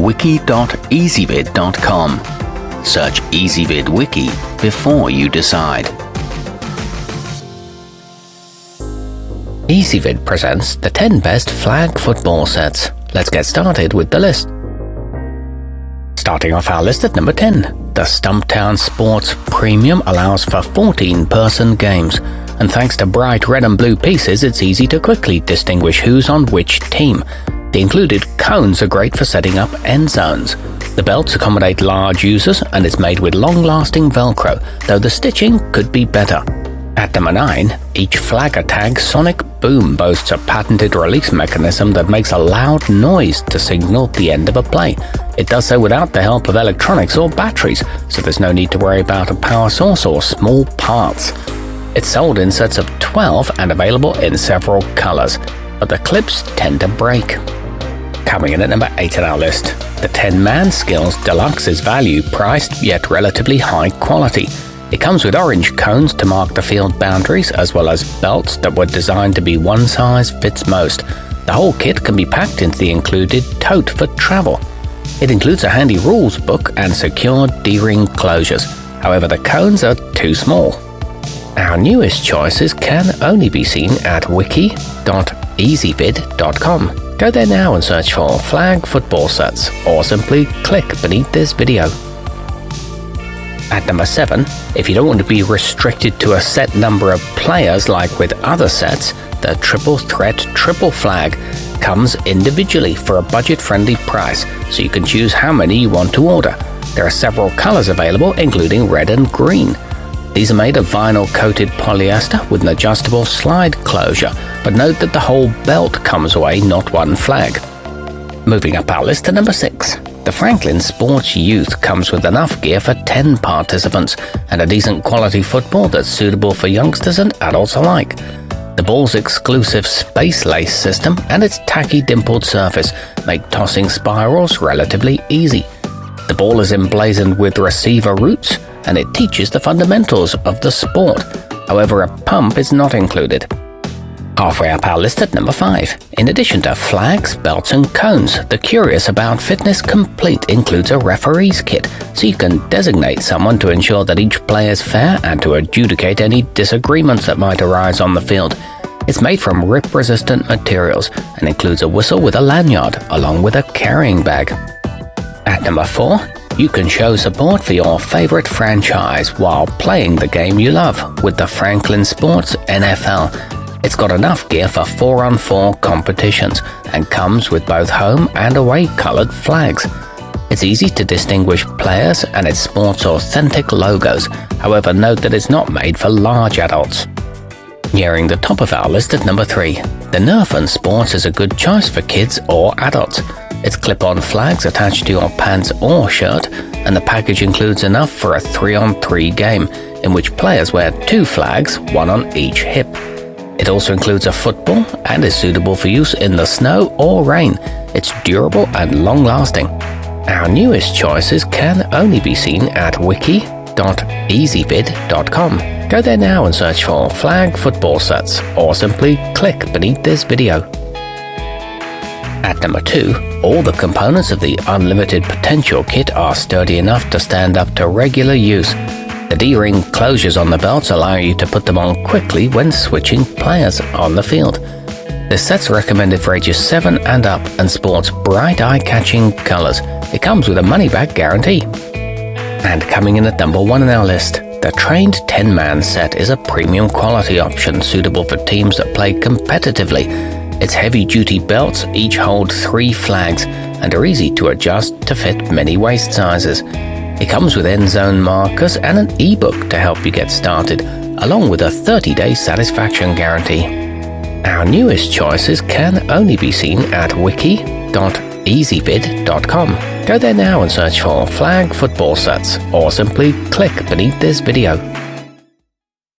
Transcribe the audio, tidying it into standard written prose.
wiki.ezvid.com. Search Ezvid Wiki before you decide. Ezvid presents the 10 best flag football sets. Let's get started with the list. Starting off our list at number 10, the Stumptown Sports Premium allows for 14-person games, and thanks to bright red and blue pieces, it's easy to quickly distinguish who's on which team. The included cones are great for setting up end zones. The belts accommodate large users and is made with long-lasting Velcro, though the stitching could be better. At number 9, each flagger tag Sonic Boom boasts a patented release mechanism that makes a loud noise to signal the end of a play. It does so without the help of electronics or batteries, so there's no need to worry about a power source or small parts. It's sold in sets of 12 and available in several colors, but the clips tend to break. Coming in at number 8 on our list, the 10-man sklz deluxe is value-priced yet relatively high quality. It comes with orange cones to mark the field boundaries, as well as belts that were designed to be one size fits most. The whole kit can be packed into the included tote for travel. It includes a handy rules book and secure D-ring closures. However, the cones are too small. Our newest choices can only be seen at wiki.ezvid.com. Go there now and search for flag football sets, or simply click beneath this video. At number 7, if you don't want to be restricted to a set number of players like with other sets, the Triple Threat Triple Flag comes individually for a budget-friendly price, so you can choose how many you want to order. There are several colors available, including red and green. These are made of vinyl-coated polyester with an adjustable slide closure, but note that the whole belt comes away, not one flag. Moving up our list to number 6. The Franklin Sports Youth comes with enough gear for 10 participants and a decent quality football that's suitable for youngsters and adults alike. The ball's exclusive space lace system and its tacky dimpled surface make tossing spirals relatively easy. The ball is emblazoned with receiver roots and it teaches the fundamentals of the sport. However, a pump is not included. Halfway up our list at number 5. In addition to flags, belts and cones, the Curious About Fitness Complete includes a referee's kit, so you can designate someone to ensure that each play is fair and to adjudicate any disagreements that might arise on the field. It's made from rip-resistant materials and includes a whistle with a lanyard, along with a carrying bag. At number 4, you can show support for your favorite franchise while playing the game you love with the Franklin Sports NFL. It's got enough gear for 4-on-4 competitions and comes with both home and away colored flags. It's easy to distinguish players and it sports authentic logos. However, note that it's not made for large adults. Nearing the top of our list at number 3, the Nerf and Sports is a good choice for kids or adults. Its clip-on flags attached to your pants or shirt, and the package includes enough for a 3-on-3 game, in which players wear 2 flags, one on each hip. It also includes a football and is suitable for use in the snow or rain. It's durable and long-lasting. Our newest choices can only be seen at wiki.ezvid.com. Go there now and search for flag football sets, or simply click beneath this video. At number 2, all the components of the Unlimited Potential kit are sturdy enough to stand up to regular use. The D-ring closures on the belts allow you to put them on quickly when switching players on the field. This set's recommended for ages 7 and up and sports bright eye-catching colors. It comes with a money-back guarantee. And coming in at number 1 on our list, the Trained 10-Man set is a premium quality option suitable for teams that play competitively. Its heavy-duty belts each hold 3 flags and are easy to adjust to fit many waist sizes. It comes with end zone markers and an ebook to help you get started, along with a 30-day satisfaction guarantee. Our newest choices can only be seen at wiki.ezvid.com. Go there now and search for flag football sets, or simply click beneath this video.